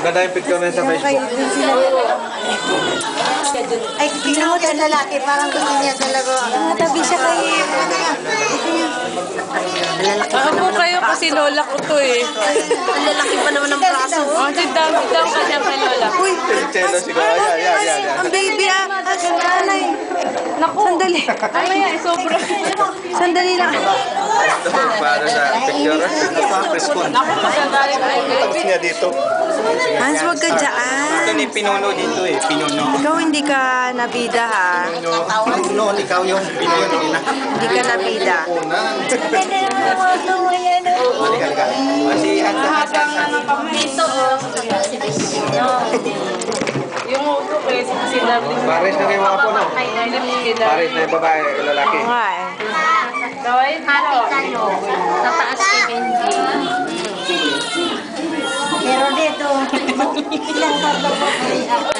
Ganda yung picture na sa Facebook. Ay, tingnan mo yung lalaki. Parang gusto niya talaga. Tabi siya kay... Ako po kayo kasi lola ko to eh. Ang lalaki pa naman ng braso. Oh, sit-down ka niya kay lola. Uy! Chelo siguro. Yan. Ang baby ah! Anay! Naku! Sandali. Mamaya, sobra. Sandali lang. Para sa picture. Napaka-preskon. Naku, masandali ka. Tapos niya dito. Hans, huwag ka dyan. Ito ni Pinuno dito eh. Pinuno. Ikaw hindi ka nabida ha. Pinuno, ikaw yung Pinuno nila. Hindi ka nabida. Halika. Kasi Habang ng kamay. Ito, yung uto ko eh, si Darling. Pares na kayo mga po, no? Pares na yung babae, lalaki. Oo nga eh. Gawin Happy ka, no? Sa taas kay Benji. Pero dito, ilang tatlo po.